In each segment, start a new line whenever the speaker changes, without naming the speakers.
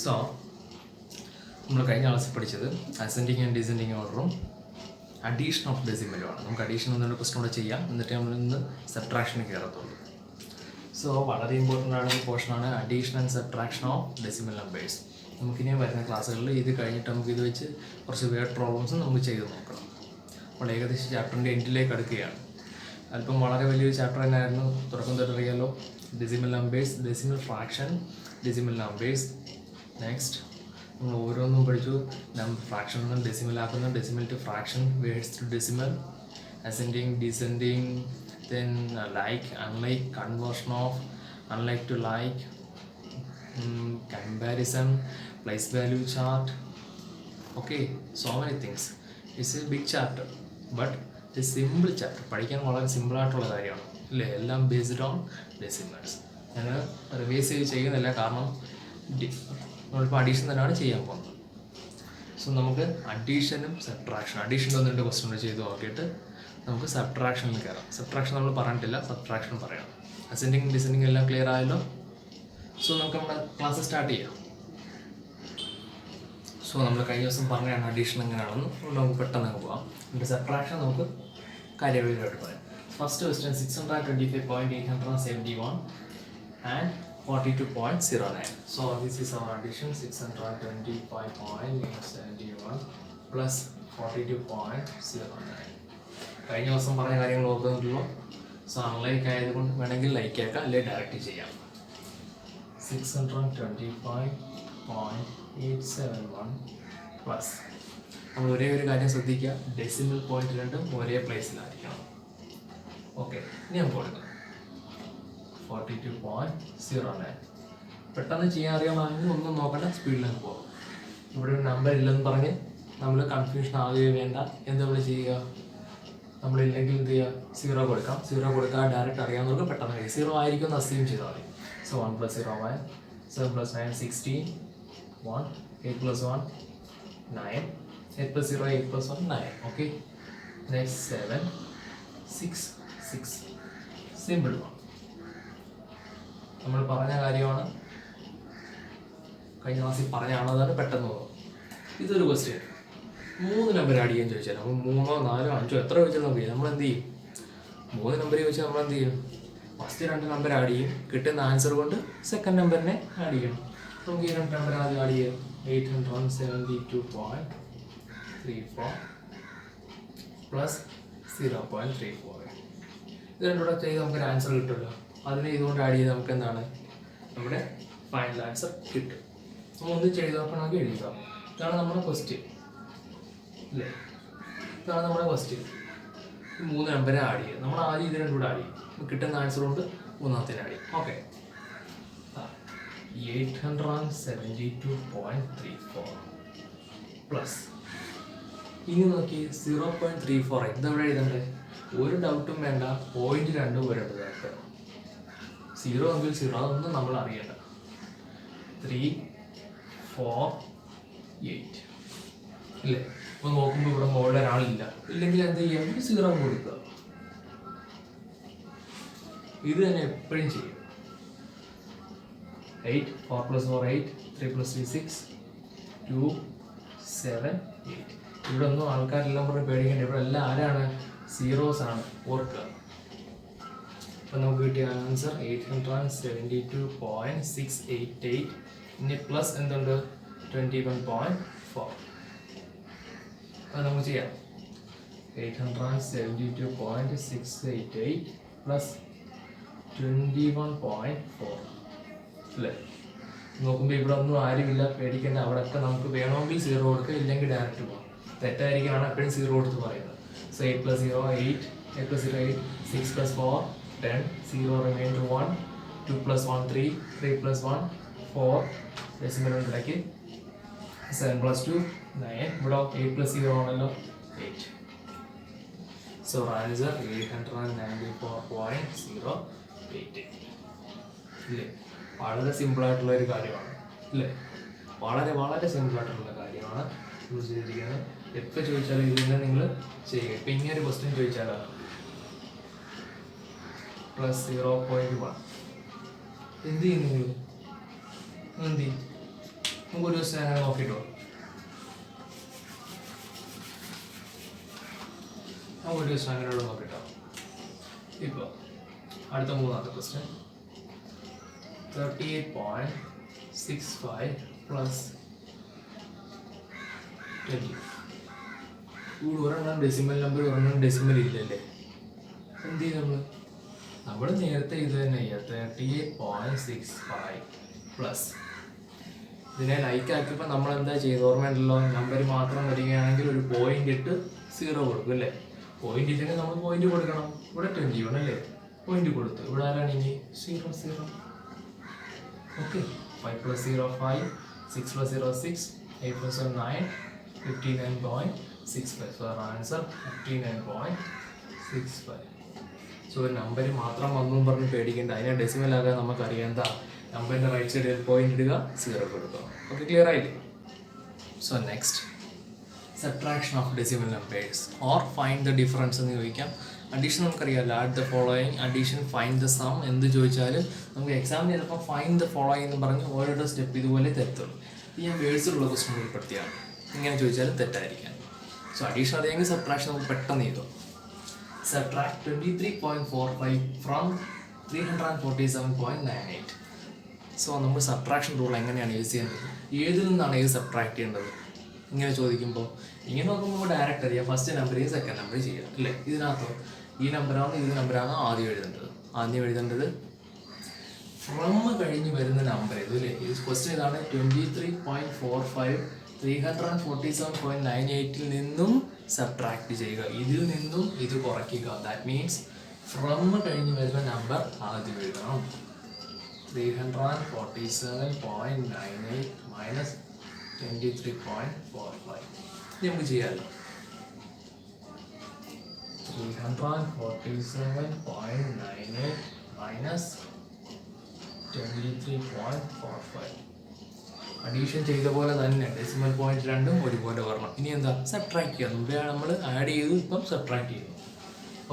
So നമ്മൾ കഴിഞ്ഞ ക്ലാസ്സിൽ പഠിച്ചത് അസെൻഡിങ് ആൻഡ് ഡിസെൻഡിങ് ഓർഡറും അഡീഷൻ ഓഫ് ഡെസിമലുമാണ്. നമുക്ക് അഡീഷൻ എന്നൊരു ക്വസ്റ്റൻ കൂടെ ചെയ്യാം, എന്നിട്ട് നമ്മൾ ഇന്ന് സബ്ട്രാക്ഷന് കയറത്തുള്ളൂ. സോ വളരെ ഇമ്പോർട്ടൻ്റ് ആയ പോർഷനാണ് addition and subtraction of decimal numbers. നമുക്കിനി വരുന്ന ക്ലാസ്സുകളിൽ ഇത് കഴിഞ്ഞിട്ട് നമുക്ക് ഇത് വെച്ച് കുറച്ച് വേർഡ് പ്രോബ്ലംസ് നമുക്ക് ചെയ്ത് നോക്കണം. അപ്പോൾ ഏകദേശം ചാപ്റ്ററിൻ്റെ എൻഡിലേക്ക് അടുക്കുകയാണ്. അല്പം വളരെ വലിയൊരു ചാപ്റ്റർ തന്നെയായിരുന്നു. തുടക്കം തൊട്ടറിയാലോ, decimal numbers, decimal fraction, decimal numbers. Next നമ്മൾ ഓരോന്നും പഠിച്ചു. ഫ്രാക്ഷൻ നിന്ന് ഡെസിമൽ ആക്കുന്നു, decimal to fraction, words to decimal, ascending, descending, then like, unlike, conversion of unlike to like, comparison, place value chart. Okay, so many things. It's a big chapter, but it's simple chapter. പഠിക്കാൻ വളരെ simple ആയിട്ടുള്ള കാര്യമാണ് അല്ലേ? എല്ലാം based on decimals. ഞാൻ revise ചെയ്യുന്നില്ല, കാരണം നമ്മളിപ്പോൾ അഡീഷൻ തന്നെയാണ് ചെയ്യാൻ പോകുന്നത്. സോ നമുക്ക് അഡീഷനും സബ്ട്രാക്ഷൻ, അഡീഷൻ വന്നിട്ട് ക്വസ്റ്റ്യൻ ചെയ്ത് നോക്കിയിട്ട് നമുക്ക് സബ്ട്രാക്ഷനിൽ കയറാം. സബ്ട്രാക്ഷൻ നമ്മൾ പറഞ്ഞിട്ടില്ല, സബ്ട്രാക്ഷൻ പറയാം. അസെൻഡിങ് ഡിസെൻഡിങ് എല്ലാം ക്ലിയർ ആയല്ലോ. സോ നമുക്ക് നമ്മുടെ ക്ലാസ് സ്റ്റാർട്ട് ചെയ്യാം. സോ നമ്മൾ കഴിഞ്ഞ ദിവസം പറഞ്ഞാണ് അഡീഷൻ എങ്ങനെയാണെന്ന്, നമുക്ക് പെട്ടെന്ന് പോകാം. എന്നിട്ട് സബ്ട്രാക്ഷൻ നമുക്ക് കാര്യമായിട്ട് പറയാം. First question 625.871 and 42.09. So this is our addition, 625.871 plus 42.09. കഴിഞ്ഞ ദിവസം പറഞ്ഞ കാര്യങ്ങൾ ഓർക്കുന്നുണ്ടല്ലോ. സോ അൺലൈക്ക് ആയതുകൊണ്ട് വേണമെങ്കിൽ ലൈക്ക് ആക്കാം, അല്ലെങ്കിൽ ഡയറക്റ്റ് ചെയ്യാം. 625.871 പ്ലസ് നമ്മൾ ഒരേ ഒരു കാര്യം ശ്രദ്ധിക്കുക, ഡെസിമൽ പോയിന്റ് രണ്ടും ഒരേ പ്ലേസിലായിരിക്കണം. ഓക്കെ, ഇനി നമുക്ക് കൊടുക്കാം 42.09. പെട്ടെന്ന് ചെയ്യാൻ അറിയാമെങ്കിൽ ഒന്നും നോക്കണ്ട, സ്പീഡിലേക്ക് പോകാം. ഇവിടെ ഒരു നമ്പർ ഇല്ലെന്ന് പറഞ്ഞ് നമ്മൾ കൺഫ്യൂഷൻ ആവുകയോ വേണ്ട. എന്താ നമ്മൾ ചെയ്യുക, നമ്മളില്ലെങ്കിൽ എന്ത് ചെയ്യുക, 0 കൊടുക്കാം. 0 കൊടുക്കാൻ ഡയറക്റ്റ് അറിയാവുന്നവർക്ക് പെട്ടെന്ന് കഴിയും. 0 ആയിരിക്കും എന്ന് അസ്യൂം ചെയ്താൽ മതി. സോ 1 + 0 9, 7 + 9 16, 1, 8 + 1 9, 8 + 0 8 + 1 9. Okay, next 7 6 6. സിമ്പിൾ ആണ്. നമ്മൾ പറഞ്ഞ കാര്യമാണ്, കഴിഞ്ഞ ക്ലാസ്സിൽ പറഞ്ഞാണ്, അതാണ് പെട്ടെന്ന് പോകും. ഇതൊരു ക്വസ്റ്റ്യൻ 3 നമ്പർ ആഡ് ചെയ്യാൻ ചോദിച്ചാൽ നമ്മൾ 3, 4, 5 എത്ര ചോദിച്ചാൽ നമുക്ക് നമ്മൾ എന്ത് ചെയ്യും? 3 നമ്പർ ചോദിച്ചാൽ നമ്മൾ എന്ത് ചെയ്യും? ഫസ്റ്റ് 2 നമ്പർ ആഡ് ചെയ്യും, കിട്ടുന്ന ആൻസർ കൊണ്ട് സെക്കൻഡ് നമ്പറിനെ ആഡ് ചെയ്യണം. നമുക്ക് ഈ 2 നമ്പർ ആദ്യം ആഡ് ചെയ്യാം. 872.34 പ്ലസ് 0.34. ഇത് രണ്ടുകൂടെ ചെയ്ത് നമുക്കൊരു ആൻസർ കിട്ടുമല്ലോ. അതിനെ ഇതുകൊണ്ട് ആഡ് ചെയ്ത് നമുക്ക് എന്താണ് നമ്മുടെ ഫൈനൽ ആൻസർ കിട്ടും. നമ്മൾ ഒന്ന് ചെയ്ത് നോക്കണമെങ്കിൽ എഴുതുക. ഇതാണ് നമ്മുടെ ക്വസ്റ്റ്യൻ അല്ലേ? ഇതാണ് നമ്മുടെ ക്വസ്റ്റ്യൻ. 3 നമ്പരെ ആഡ് ചെയ്യുക. നമ്മൾ ആദ്യം ഇത് രണ്ടും കൂടെ ആഡ് ചെയ്യും, കിട്ടുന്ന ആൻസർ കൊണ്ട് മൂന്നാമത്തേന് ആഡ് ചെയ്യും. ഓക്കെ, 872.34 പ്ലസ് ഇനി നോക്കി 0.34. ഇതെവിടെ എഴുതണ്ടേ? ഒരു ഡൗട്ടും വേണ്ട, പോയിന്റ് 2 വരേണ്ടത്. 0 എങ്കിൽ 0, അതൊന്നും നമ്മൾ അറിയണ്ട. 3 4 8 ഇല്ലേ? അപ്പോൾ നോക്കുമ്പോൾ ഇവിടെ മുകളിൽ ഒരാളില്ല, ഇല്ലെങ്കിൽ എന്ത് ചെയ്യാം, 0 കൊടുക്കുക. ഇത് തന്നെ എപ്പോഴും ചെയ്യും. 8 4 + 4 8, 3 + 3 6, 2 7 8. ഇവിടെ ഒന്നും ആൾക്കാരെല്ലാം പറഞ്ഞ് പേടിക്കേണ്ട. ഇവിടെ എല്ലാം ആരാണ്? സീറോസ് ആണ്, ഓർക്കുക. അപ്പം നമുക്ക് കിട്ടിയ ആൻസർ 872.688. ഇനി പ്ലസ് എന്തുണ്ട്? 21.4. അത് നമുക്ക് ചെയ്യാം. 872.688 പ്ലസ് 21.4 അല്ലേ? നോക്കുമ്പോൾ ഇവിടെ ഒന്നും ആരുമില്ല, പേടിക്കേണ്ട. അവിടെയൊക്കെ നമുക്ക് വേണമെങ്കിൽ 0 കൊടുക്കുക, ഇല്ലെങ്കിൽ ഡയറക്റ്റ് പോകാം. തെറ്റായിരിക്കാണ് എപ്പോഴും 0 കൊടുത്ത് പറയുന്നത്. സോ 8 + 0 8, 8 + 0 8, 6 + 4 10, 0 remain to 1, 2 + 1 3, 3 + 1 4, ഡെസിമൽ ഉണ്ടാക്കി 7 + 2 9. ഇവിടെ 8 + 0 ആണല്ലോ, 8. സോ ആൻസർ 894.088 ഇല്ലേ? വളരെ സിമ്പിളായിട്ടുള്ള ഒരു കാര്യമാണ് അല്ലേ? വളരെ വളരെ സിമ്പിളായിട്ടുള്ള കാര്യമാണ് നമ്മൾ ചെയ്തിരിക്കുന്നത്. എപ്പോൾ ചോദിച്ചാലും ഇത് തന്നെ നിങ്ങൾ ചെയ്യുക. ഇപ്പം ഇങ്ങനെ ഒരു ക്വസ്റ്റ്യൻ ചോദിച്ചാലോ, +0.1 എന്ത് ചെയ്യും നിങ്ങൾ? എന്ത് ചെയ്യും? നമുക്ക് ഒരു ദിവസം അങ്ങനെ നോക്കിയിട്ടോ. നമുക്ക് ഒരു ദിവസം അങ്ങനെയുള്ള നോക്കിട്ടോ. ഇപ്പോൾ അടുത്ത മൂന്നാമത്തെ ക്വസ്റ്റ്യൻ 38.65 പ്ലസ് 20. ഇവിടെ ഒരെണ്ണം ഡെസിമൽ നമ്പർ, ഒരെണ്ണം ഡെസിമൽ ഇല്ലല്ലേ. എന്ത് ചെയ്യും നമ്മൾ നേരത്തെ ഇത് തന്നെ ചെയ്യാം. 38.65 പ്ലസ് ഇതിനെ ലൈക്ക് ആക്കിയപ്പോൾ നമ്മൾ എന്താ ചെയ്ത് ഓർമ്മയുണ്ടല്ലോ, നമ്പർ മാത്രം വരികയാണെങ്കിൽ ഒരു പോയിന്റ് ഇട്ട് 0 കൊടുക്കും അല്ലേ. പോയിന്റ് ഇല്ലെങ്കിൽ നമ്മൾ പോയിന്റ് കൊടുക്കണം. ഇവിടെ 21 അല്ലേ, പോയിന്റ് കൊടുത്തു. ഇവിടെ ആരാണ് ഇനി 0. Okay, 5 + 0 5, 6 + 0 6, 8 + 1 9, 59.65. So our answer 59.65. So ഒരു നമ്പർ മാത്രം വന്നു പറഞ്ഞ് പേടിക്കേണ്ട. അതിനെ ഡെസിമൽ ആകാൻ നമുക്കറിയാം. എന്താ, നമ്പറിൻ്റെ റൈറ്റ് സൈഡിൽ പോയിന്റ് ഇടുക, 0 കൊടുക്കുക. ഓക്കെ, ക്ലിയർ ആയില്ലേ? So next, subtraction of decimal numbers or find the difference എന്ന് ചോദിക്കാം. അഡീഷൻ നമുക്കറിയാമല്ലോ, add the following, addition find the sum. എന്ത് ചോദിച്ചാലും നമുക്ക് എക്സാമിന് ചിലപ്പോൾ ഫൈൻഡ് ദ ഫോളോയിങ് എന്ന് പറഞ്ഞ് ഓരോരോ സ്റ്റെപ്പ് ഇതുപോലെ തെറ്റുള്ളൂ. ഇത് ഞാൻ വേഴ്സിലുള്ള ക്വസ്റ്റൻ ഉൾപ്പെടുത്തിയാണ്. ഇങ്ങനെ ചോദിച്ചാലും തെറ്റായിരിക്കാം. സോ അഡീഷൻ അറിയാമെങ്കിൽ സബ്ട്രാക്ഷൻ നമുക്ക് പെട്ടെന്ന് ചെയ്തു. Subtract 23.45 from 347.98. സോ നമ്മൾ സബ്ട്രാക്ഷൻ റൂൾ എങ്ങനെയാണ് യൂസ് ചെയ്യേണ്ടത്, ഏതിൽ നിന്നാണ് ഏത് സബ്ട്രാക്ട് ചെയ്യേണ്ടത് ഇങ്ങനെ ചോദിക്കുമ്പോൾ ഇങ്ങനെ നോക്കുമ്പോൾ ഡയറക്റ്റ് അറിയാം. ഫസ്റ്റ് നമ്പർ സെക്കൻഡ് നമ്പർ ചെയ്യുക അല്ലേ. ഇതിനകത്തോ ഈ നമ്പറാണ് ഇത് നമ്പറാണ് ആദ്യം എഴുതേണ്ടത്. ആദ്യം എഴുതേണ്ടത് ഫ്രം കഴിഞ്ഞ് വരുന്ന നമ്പർ ഇത് അല്ലേ. ഇത് ക്വസ്റ്റ്യൻ ഇതാണ്. 23.45 347.98 നിന്നും സബ്ട്രാക്ട് ചെയ്യുക. ഇതിൽ നിന്നും ഇത് കുറയ്ക്കുക. ദാറ്റ് മീൻസ് ഫ്രം കഴിഞ്ഞ് വരുന്ന നമ്പർ ആദ്യം എഴുതണം. 347.98 മൈനസ് 23.45. ഇത് നമുക്ക് ചെയ്യാമല്ലോ. 347.98 മൈനസ് 23.45. അഡീഷൻ ചെയ്ത പോലെ തന്നെ ഡെസിമൽ പോയിന്റ് രണ്ടും ഒരുപോലെ വരണം. ഇനി എന്താ, സബ്ട്രാക്ട് ചെയ്യാം. മുമ്പേ നമ്മൾ ആഡ് ചെയ്തു, ഇപ്പം സബ്ട്രാക്ട് ചെയ്യുന്നു.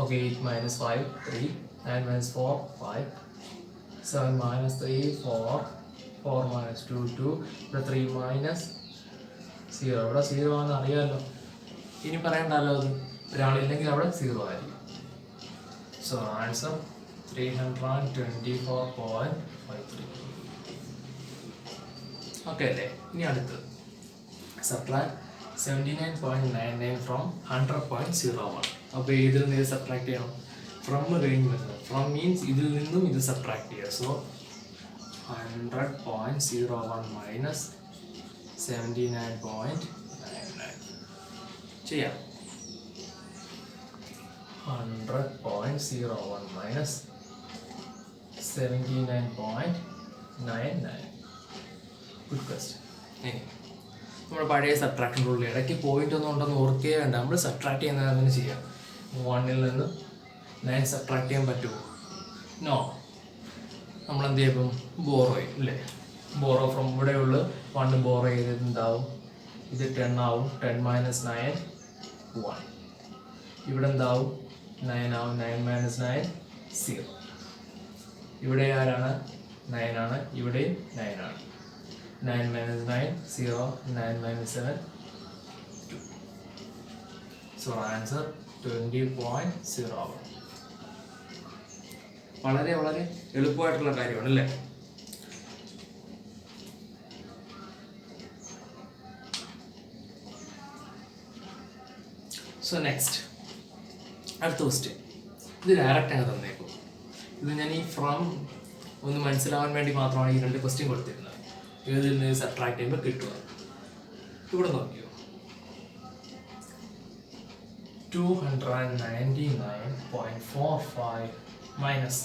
ഓക്കെ, 8 - 5 3, 9 - 4 5, 7 - 3 4, 4 - 2 2, ഇവിടെ 3 - 0. ഇവിടെ 0 ആണെന്ന് അറിയാമല്ലോ. ഇനി പറയണ്ടല്ലോ, അത് ഒരാളില്ലെങ്കിൽ അവിടെ 0 ആയിരിക്കും. So answer 324.53. ഓക്കെ അല്ലേ. ഇനി അടുത്തത് സബ്ട്രാക്ട് 79.99 ഫ്രം 100.01. അപ്പോൾ ഇതിൽ നിന്ന് സബ്ട്രാക്ട് ചെയ്യണം. ഫ്രം കഴിഞ്ഞ് വരുന്നത്. ഫ്രം മീൻസ് ഇതിൽ നിന്നും ഇത് സബ്ട്രാക്ട് ചെയ്യുക. സോ 100.01 മൈനസ് 79.99 ചെയ്യാം. 100.01 മൈനസ് 79.99. Good question. ഇനി നമ്മൾ പഴയ സബ്ട്രാക്ഷൻ റൂളിൽ ഇടയ്ക്ക് പോയിന്റ് ഒന്നും ഉണ്ടെന്ന് ഓർക്കേ വേണ്ട. നമ്മൾ സബ്ട്രാക്ട് ചെയ്യുന്നത് അങ്ങനെ ചെയ്യാം. 1ൽ നിന്ന് 9 സബ്ട്രാക്ട് ചെയ്യാൻ പറ്റുമോ? നോ. നമ്മൾ എന്ത് ചെയ്യും? ബോറോ ചെയ്യും അല്ലേ. ബോറോ ഫ്രം ഇവിടെയുള്ള 1 ബോറോ ചെയ്ത് എന്താവും? ഇത് 10 ആവും. 10 - 9 1. ഇവിടെ എന്താവും? 9 ആവും. 9 - 9 0. ഇവിടെ ആരാണ്? 9 ആണ്. ഇവിടെയും 9 ആണ്. 9 - 9 0, 9 - 7 2. So answer 20.01. വളരെ വളരെ എളുപ്പമായിട്ടുള്ള കാര്യമാണ് അല്ലേ. സോ നെക്സ്റ്റ്, അടുത്ത ക്വസ്റ്റ്യൻ. ഇത് ഡയറക്റ്റ് അങ്ങ് തന്നേക്കും. ഇത് ഞാൻ ഈ ഫ്രം ഒന്ന് മനസ്സിലാവാൻ വേണ്ടി മാത്രമാണ് ഈ 2 ക്വസ്റ്റ്യൻ കൊടുത്തിരുന്നത്. ഏതിൽ നിന്ന് സബ്ട്രാക്ട് ചെയ്യുമ്പോൾ കിട്ടുക. ഇവിടെ നോക്കിയോ, 299.45 മൈനസ്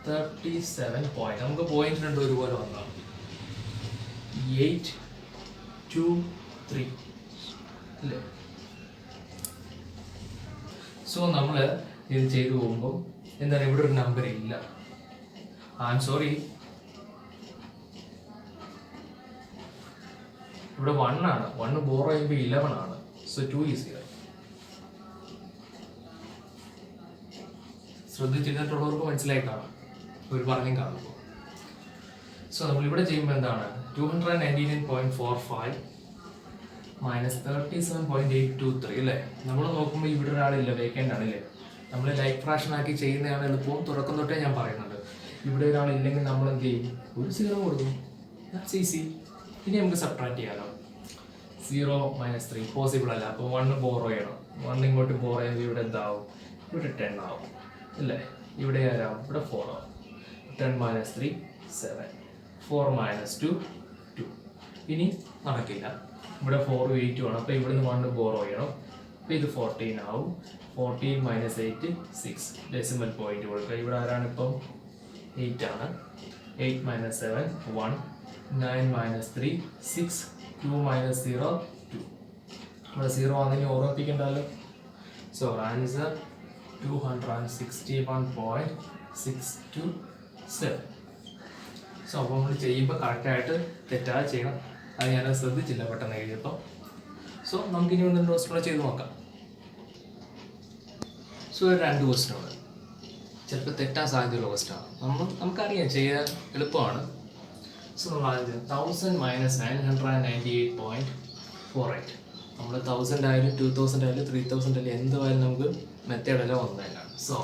37. നമുക്ക് പോയിന്റ് രണ്ടും ഒരുപോലെ വന്നാൽ 823 അല്ലേ. സോ നമ്മൾ ഇത് ചെയ്തു പോകുമ്പോൾ എന്താണ്, ഇവിടെ ഒരു നമ്പർ ഇല്ല. ഐ ആം സോറി, ഇവിടെ 1 ആണ്. 1 ബോറോ ചെയ്യുമ്പോൾ 11 ആണ്. So 2 is here. ശ്രദ്ധിച്ചിട്ടുള്ളവർക്ക് മനസ്സിലായി കാണും, ഒരു പറഞ്ഞും കാണുമ്പോൾ. സോ സോ നമ്മളിവിടെ ചെയ്യുമ്പോൾ എന്താണ് 299.45 മൈനസ് 37.823 അല്ലേ. നമ്മൾ നോക്കുമ്പോൾ ഇവിടെ ഒരാളില്ല, വേക്കൻ്റ് ആണല്ലേ. നമ്മൾ ലൈക്ക് ഫ്രാക്ഷൻ ആക്കി ചെയ്യുന്നതാണ് എളുപ്പവും. തുടക്കം തൊട്ടേ ഞാൻ പറയുന്നുണ്ട്, ഇവിടെ ഒരാളില്ലെങ്കിൽ നമ്മൾ എന്ത് ചെയ്യും, ഒരു 0 കൊടുക്കും. That's easy. ഇനി നമുക്ക് സബ്ട്രാക്ട് ചെയ്യാമല്ലോ. 0 - 3 പോസിബിൾ അല്ല, അപ്പോൾ 1 ബോറോ ചെയ്യണം. 1 ഇങ്ങോട്ട് ബോറോ ചെയ്യുമ്പോൾ ഇവിടെ എന്താവും, ഇവിടെ 10 ആവും അല്ലേ. ഇവിടെ ആരാവും, ഇവിടെ 4 ആവും. 10 - 3 7, 4 - 2 2. ഇനി നടക്കില്ല, ഇവിടെ 4 8 ആണ്, അപ്പോൾ ഇവിടുന്ന് 1 ബോറോ ചെയ്യണം. അപ്പോൾ ഇത് 14 ആവും. 14 - 8 6, ഡെസിമൽ പോയിന്റ് കൊടുക്കുക. ഇവിടെ ആരാണ്, ഇപ്പം 8 ആണ്. 8 - 7 1, 9 - 3 6, 2 - 0 2. ഇവിടെ 0 ആണെന്ന് ഓർമ്മിപ്പിക്കണ്ടല്ലോ. So answer 261.627. സോ അപ്പോൾ നമ്മൾ ചെയ്യുമ്പോൾ കറക്റ്റായിട്ട് തെറ്റാതെ ചെയ്യണം. അത് ഞാൻ ശ്രദ്ധിച്ചില്ല പെട്ടെന്ന് എഴുതിയപ്പോൾ. സോ നമുക്കിനി 1 ക്വസ്റ്റ്യൻ കൂടെ ചെയ്ത് നോക്കാം. സോ 2 ക്വസ്റ്റ്യനുണ്ട്, ചിലപ്പോൾ തെറ്റാൻ സാധ്യതയുള്ള ക്വസ്റ്റ്യനാണ്. നമുക്കറിയാം ചെയ്യാൻ എളുപ്പമാണ്. സോ നമ്മൾ ആദ്യം 1000 - 998.48. നമ്മൾ 1000 ആയാലും 2000 ആയാലും 3000 ആയാലും എന്തുമായാലും നമുക്ക് മെത്തേഡെല്ലാം ഒന്ന് തന്നെയാണ്. സോ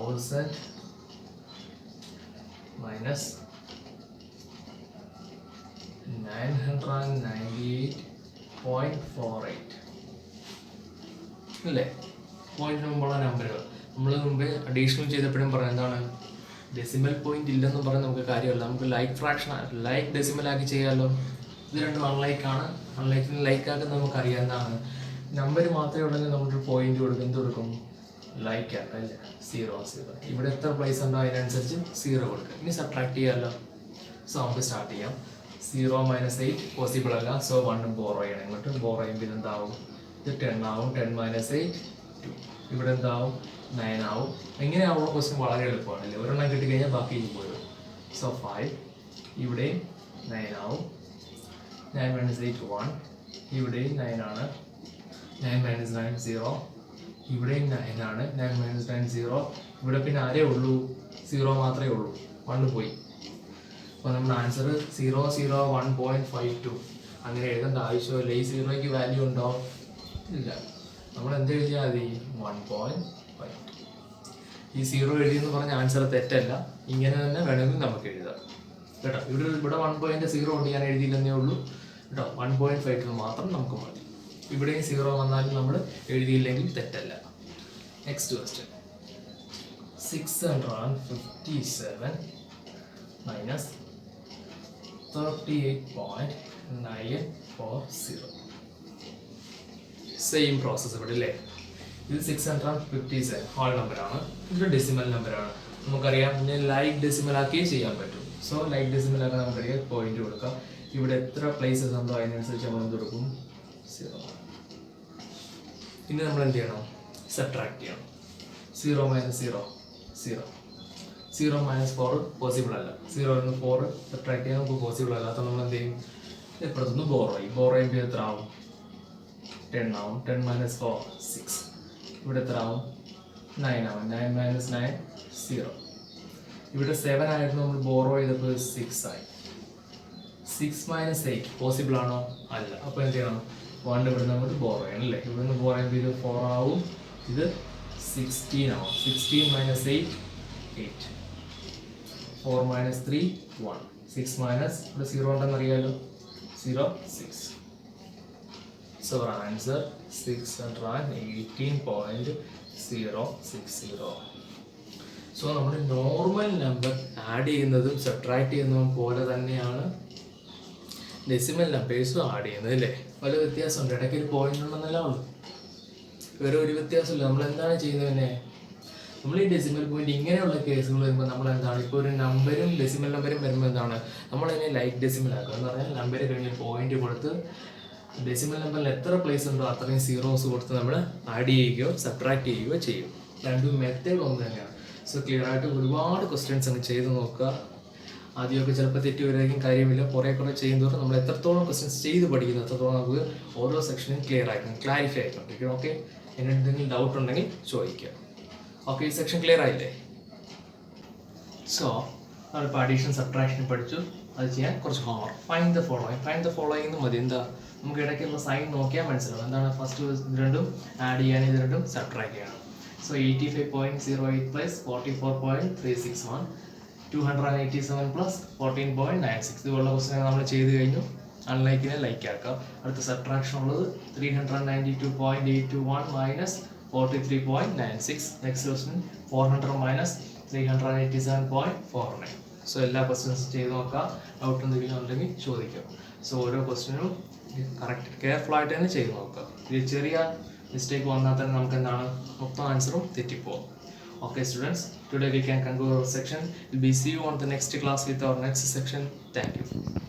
1000 - 998.48 അല്ലേ. പോയിന്റ് മുമ്പുള്ള നമ്പറുകൾ നമ്മൾ മുമ്പേ അഡീഷണൽ ചെയ്തപ്പോഴും പറയാം, എന്താണ് ഡെസിമൽ പോയിന്റ് ഇല്ലെന്ന് പറഞ്ഞാൽ നമുക്ക് കാര്യമല്ല. നമുക്ക് ലൈക്ക് ഫ്രാക്ഷൻ ലൈക്ക് ഡെസിമൽ ആക്കി ചെയ്യാമല്ലോ. ഇത് രണ്ടും അൺലൈക്കാണ്. അൺലൈക്കിന് ലൈക്കാക്കി നമുക്കറിയാം എന്താണ്, നമ്പർ മാത്രമേ ഉള്ളെങ്കിൽ നമ്മളൊരു പോയിന്റ് കൊടുക്കും. എന്ത് കൊടുക്കും, ലൈക്ക് ആക്കാം അല്ലേ. 0 0. ഇവിടെ എത്ര പ്ലേസ് ഉണ്ടോ അതിനനുസരിച്ച് 0 കൊടുക്കുക. ഇനി സബ്ട്രാക്ട് ചെയ്യാമല്ലോ. സോ നമുക്ക് സ്റ്റാർട്ട് ചെയ്യാം. 0 - 8 പോസിബിൾ അല്ല, സോ 1 ബോറോ ചെയ്യണം. ഇങ്ങോട്ട് ബോറോ ചെയ്യുമ്പോൾ ഇതെന്താവും, ഇത് 10 ആവും. 10 - 8 2. ഇവിടെ എന്താവും, 9 ആവും. എങ്ങനെയാവുമ്പോൾ ക്വസ്റ്റ്യൻ വളരെ എളുപ്പമാണ് അല്ലേ. ഒരെണ്ണം കിട്ടിക്കഴിഞ്ഞാൽ ബാക്കി ഇത് പോരും. സോ 5. ഇവിടെ 9 ആവും. 9 - 8 1. ഇവിടെയും 9 ആണ്. 9 - 9 0. ഇവിടെയും 9 ആണ്. 9 - 9 0. ഇവിടെ പിന്നെ ആരേ ഉള്ളൂ, 0 മാത്രമേ ഉള്ളൂ. 1 പോയി. അപ്പോൾ നമ്മുടെ ആൻസർ 001.52. അങ്ങനെ എഴുതേണ്ട ആവശ്യമില്ല. ഈ 0ക്ക് വാല്യൂ ഉണ്ടോ, ഇല്ല. നമ്മൾ എന്ത് എഴുതിയാൽ മതി, 1.52. ഈ 0 എഴുതിയെന്ന് പറഞ്ഞ ആൻസർ തെറ്റല്ല, ഇങ്ങനെ തന്നെ വേണമെങ്കിൽ നമുക്ക് എഴുതാം കേട്ടോ. ഇവിടെ 1.0 ഉണ്ട്, ഞാൻ എഴുതിയില്ലെന്നേ ഉള്ളൂ കേട്ടോ. 1.52 മാത്രം നമുക്ക് മതി. ഇവിടെയും 0 വന്നാലും നമ്മൾ എഴുതിയില്ലെങ്കിൽ തെറ്റല്ല. Next question 657 - 38.940. സെയിം പ്രോസസ്സ് ഇവിടെ അല്ലേ. ഇത് 657 ഹോൾ നമ്പറാണ്. ഇതൊരു ഡെസിമൽ നമ്പറാണ്. നമുക്കറിയാം പിന്നെ ലൈക്ക് ഡെസിമൽ ആക്കിയേ ചെയ്യാൻ പറ്റും. സോ ലൈക്ക് ഡെസിമൽ ആക്കാൻ നമുക്കറിയാം പോയിന്റ് കൊടുക്കാം. ഇവിടെ എത്ര പ്ലേസസ് ഉണ്ടോ അതിനനുസരിച്ച് നമ്മൾ എന്ത് കൊടുക്കും, 0. ഇനി നമ്മൾ എന്ത് ചെയ്യണം, സബ്ട്രാക്ട് ചെയ്യണം. 0 - 0 0. 0 - 4 പോസിബിൾ അല്ല. 0 നിന്ന് 4 സബ്ട്രാക്ട് ചെയ്യാൻ നമുക്ക് പോസിബിൾ അല്ല. അപ്പോൾ നമ്മൾ എന്ത് ചെയ്യും, ഇപ്പുറത്തുനിന്ന് ബോറോ ചെയ്യുമ്പോൾ എത്ര ആവും, 10 ആവും. 10 - 4 6. ഇവിടെ എത്ര ആവും, 9 ആവും. 9 - 9 0. ഇവിടെ 7 ആയിരുന്നു, നമ്മൾ ബോറോ ചെയ്തപ്പോൾ 6 ആയി. 6 - 8 പോസിബിൾ ആണോ, അല്ല. അപ്പോൾ എന്ത് ചെയ്യണം, 1 ഇവിടെ നമുക്ക് ബോറോ ചെയ്യണം അല്ലേ. ഇവിടെ നിന്ന് ബോറോ ചെയ്യുമ്പോൾ ഇത് 4 ആവും. ഇത് 16 ആവും. 16 - 8 8. 4 - 3 1. 6 - ഇവിടെ 0 ഉണ്ടെന്ന് അറിയാലോ, 0 6. So our answer 618.060. സോ നമ്മൾ നോർമൽ നമ്പർ ആഡ് ചെയ്യുന്നതും സബ്ട്രാക്ട് ചെയ്യുന്നതും പോലെ തന്നെയാണ് ഡെസിമൽ നമ്പേഴ്സും ആഡ് ചെയ്യുന്നത് അല്ലേ. പല വ്യത്യാസമുണ്ട്, ഇടയ്ക്ക് ഒരു പോയിന്റ് ഉണ്ടെന്നല്ല ഉള്ളൂ, വേറെ ഒരു വ്യത്യാസമില്ല. നമ്മൾ എന്താണ് ചെയ്യുന്നത് പിന്നെ, നമ്മൾ ഈ ഡെസിമൽ പോയിന്റ് ഇങ്ങനെയുള്ള കേസുകൾ വരുമ്പോൾ നമ്മൾ എന്താണ്, ഇപ്പോൾ ഒരു നമ്പരും ഡെസിമൽ നമ്പരും വരുമ്പോൾ എന്താണ്, നമ്മളതിനെ ലൈക്ക് ഡെസിമൽ ആക്കുക എന്ന് പറഞ്ഞാൽ നമ്പർ കഴിഞ്ഞ് പോയിന്റ് കൊടുത്ത് ഡെസിമൽ നമ്പറിൽ എത്ര പ്ലേസ് ഉണ്ടോ അത്രയും സീറോസ് കൊടുത്ത് നമ്മൾ ആഡ് ചെയ്യുകയോ സബ്ട്രാക്ട് ചെയ്യുകയോ ചെയ്യും. രണ്ടും മെത്തേഡ് ഒന്ന് തന്നെയാണ്. സോ ക്ലിയർ ആയിട്ട് ഒരുപാട് ക്വസ്റ്റ്യൻസ് അങ്ങ് ചെയ്ത് നോക്കുക. ആദ്യമൊക്കെ ചിലപ്പോൾ തെറ്റി വരുമായിരിക്കും, കാര്യമില്ല. കുറേ ചെയ്യുന്നതോടെ നമ്മൾ എത്രത്തോളം ക്വസ്റ്റ്യൻസ് ചെയ്ത് പഠിക്കുന്നു അത്രത്തോളം നമുക്ക് ഓരോ സെക്ഷനും ക്ലാരിഫൈ ആയിക്കൊണ്ടിരിക്കും. ഓക്കെ, എന്തെങ്കിലും ഡൗട്ട് ഉണ്ടെങ്കിൽ ചോദിക്കുക. ഓക്കെ, ഈ സെക്ഷൻ ക്ലിയർ ആയില്ലേ? സോ നമ്മളിപ്പോൾ അഡീഷൻ സബ്ട്രാക്ഷൻ പഠിച്ചു. അത് ചെയ്യാൻ കുറച്ച് ഹോംവർക്ക്. ഫൈൻഡ് ദ ഫോളോയിങ് എന്ന് മതി. എന്താ, നമുക്ക് ഇടയ്ക്കുള്ള സൈൻ നോക്കിയാൽ മനസ്സിലാവും. എന്താണ്, ഫസ്റ്റ് ഇത് രണ്ടും ആഡ് ചെയ്യാൻ, ഇത് രണ്ടും സബ്ട്രാക്ട് ചെയ്യണം. So 85.08 plus 44.361, 287 plus 14.96. ഇതുപോലുള്ള ക്വസ്റ്റ്യൻ നമ്മൾ ചെയ്ത് കഴിഞ്ഞു. അൺലൈക്കിനെ ലൈക്ക് ആക്കാം. അടുത്ത സബ്ട്രാക്ഷൻ ഉള്ളത് 392.821 minus 43.96. Next question 400 minus 387.49. So എല്ലാ ക്വസ്റ്റ്യൻസും ചെയ്ത് നോക്കാം. ഡൗട്ട് എന്തെങ്കിലും ഉണ്ടെങ്കിൽ ചോദിക്കാം. സോ ഓരോ ക്വസ്റ്റ്യനും കറക്റ്റ് കെയർഫുൾ ആയിട്ട് തന്നെ ചെയ്ത് നോക്കുക. ഇത് ചെറിയ മിസ്റ്റേക്ക് വന്നാൽ തന്നെ നമുക്ക് എന്താണ്, മൊത്തം ആൻസറും തെറ്റിപ്പോകും. Okay students, today we can conclude our section. We'll be see you on the next class with our next section. Thank you.